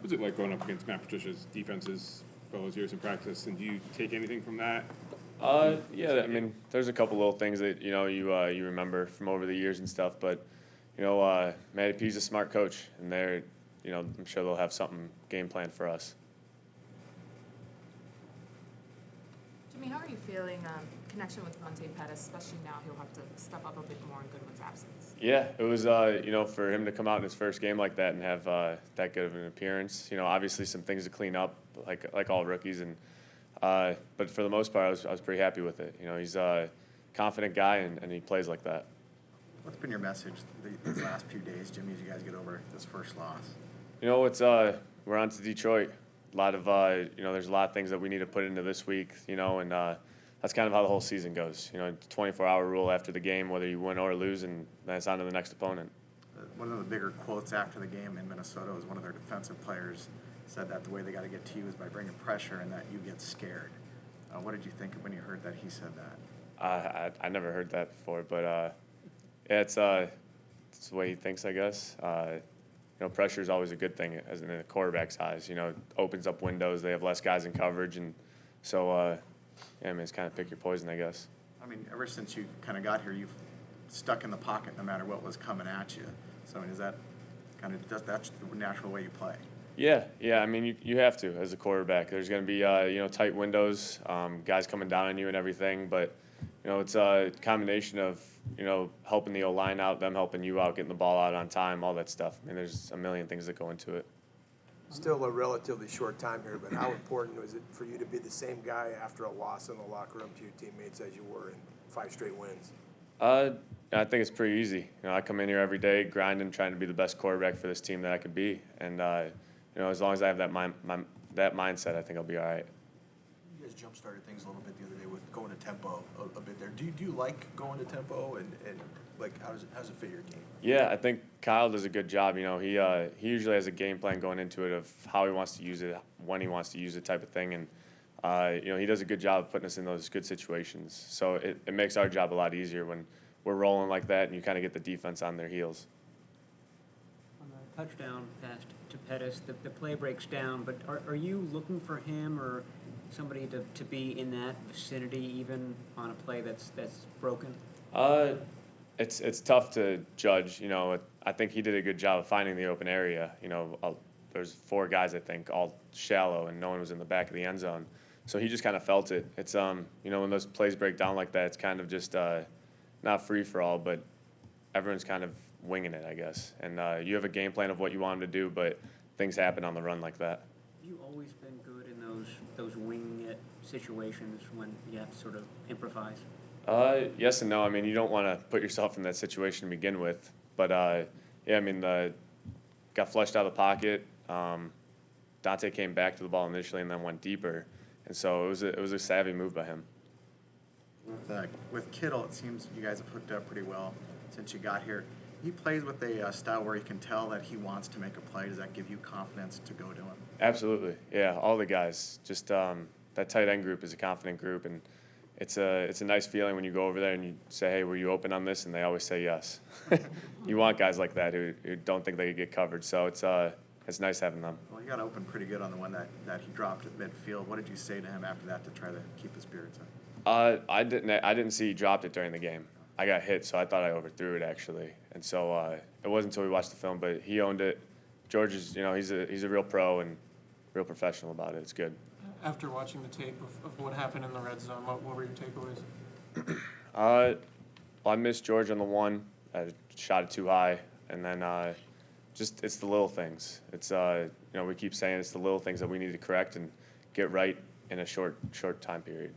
What's it like going up against Matt Patricia's defenses for all those years in practice? And do you take anything from that? Yeah, I mean, there's a couple little things that you remember from over the years and stuff, but Matty P's a smart coach, and I'm sure they'll have something game planned for us. Jimmy, how are you feeling connection with Matt Patricia, especially now he'll have to step up a bit more in Goodwin's absence? Yeah, it was for him to come out in his first game like that and have that good of an appearance. Obviously some things to clean up, like all rookies, and but for the most part, I was pretty happy with it. He's a confident guy and he plays like that. What's been your message these last few days, Jimmy, as you guys get over this first loss? We're on to Detroit. A lot of there's a lot of things that we need to put into this week, and that's kind of how the whole season goes. 24-hour rule after the game, whether you win or lose, and then it's on to the next opponent. One of the bigger quotes after the game in Minnesota was one of their defensive players said that the way they got to get to you is by bringing pressure and that you get scared. What did you think when you heard that he said that? I never heard that before, but yeah, it's the way he thinks, I guess. Pressure is always a good thing as in a quarterback's eyes. It opens up windows. They have less guys in coverage, and so it's kind of pick your poison, I guess. I mean, ever since you kind of got here, you've stuck in the pocket no matter what was coming at you. So I mean, is that kind of that's the natural way you play? Yeah. I mean, you have to as a quarterback. There's going to be tight windows, guys coming down on you and everything, but it's a combination of helping the O-line out, them helping you out, getting the ball out on time, all that stuff. I mean, there's a million things that go into it. Still a relatively short time here, but how important was it for you to be the same guy after a loss in the locker room to your teammates as you were in 5 straight wins? I think it's pretty easy. I come in here every day grinding, trying to be the best quarterback for this team that I could be, and as long as I have that mindset, I think I'll be all right. You guys jump-started things a little bit the other day with going to tempo a bit there. Do you like going to tempo, and like how does it fit your game? Yeah, I think Kyle does a good job. He usually has a game plan going into it of how he wants to use it, when he wants to use it, type of thing, and he does a good job of putting us in those good situations. So it makes our job a lot easier when we're rolling like that, and you kind of get the defense on their heels. On the touchdown pass to Pettis, the play breaks down, but are you looking for him or somebody to be in that vicinity even on a play that's broken? It's tough to judge. I think he did a good job of finding the open area. There's 4 guys, I think, all shallow, and no one was in the back of the end zone. So he just kind of felt it. It's when those plays break down like that, it's kind of just not free for all, but everyone's kind of winging it, I guess. And you have a game plan of what you want them to do, but things happen on the run like that. Have you always been good in those wing it situations when you have to sort of improvise? Yes and no. I mean, you don't want to put yourself in that situation to begin with. But, got flushed out of the pocket. Dante came back to the ball initially and then went deeper. And so it was a savvy move by him. With Kittle, it seems you guys have hooked up pretty well since you got here. He plays with a style where you can tell that he wants to make a play. Does that give you confidence to go to him? Absolutely. Yeah, all the guys. Just that tight end group is a confident group, and it's a nice feeling when you go over there and you say, hey, were you open on this? And they always say yes. You want guys like that who don't think they could get covered. So it's nice having them. Well, he got open pretty good on the one that he dropped at midfield. What did you say to him after that to try to keep his spirits up? I didn't see he dropped it during the game. I got hit, so I thought I overthrew it actually. And so it wasn't until we watched the film, but he owned it. George is, he's a real pro and real professional about it. It's good. After watching the tape of what happened in the red zone, what were your takeaways? Well, I missed George on the one. I shot it too high, and then it's the little things. It's we keep saying it's the little things that we need to correct and get right in a short time period.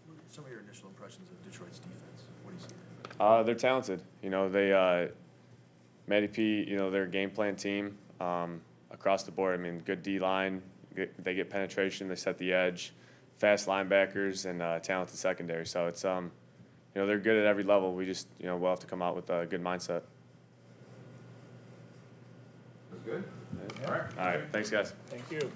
What are some of your initial impressions of Detroit's defense? What do you see? They're talented. They Matty P. They're a game plan team across the board. I mean, good D line. They get penetration. They set the edge. Fast linebackers and talented secondary. So it's they're good at every level. We just we'll have to come out with a good mindset. That's good. All right. Thanks, guys. Thank you.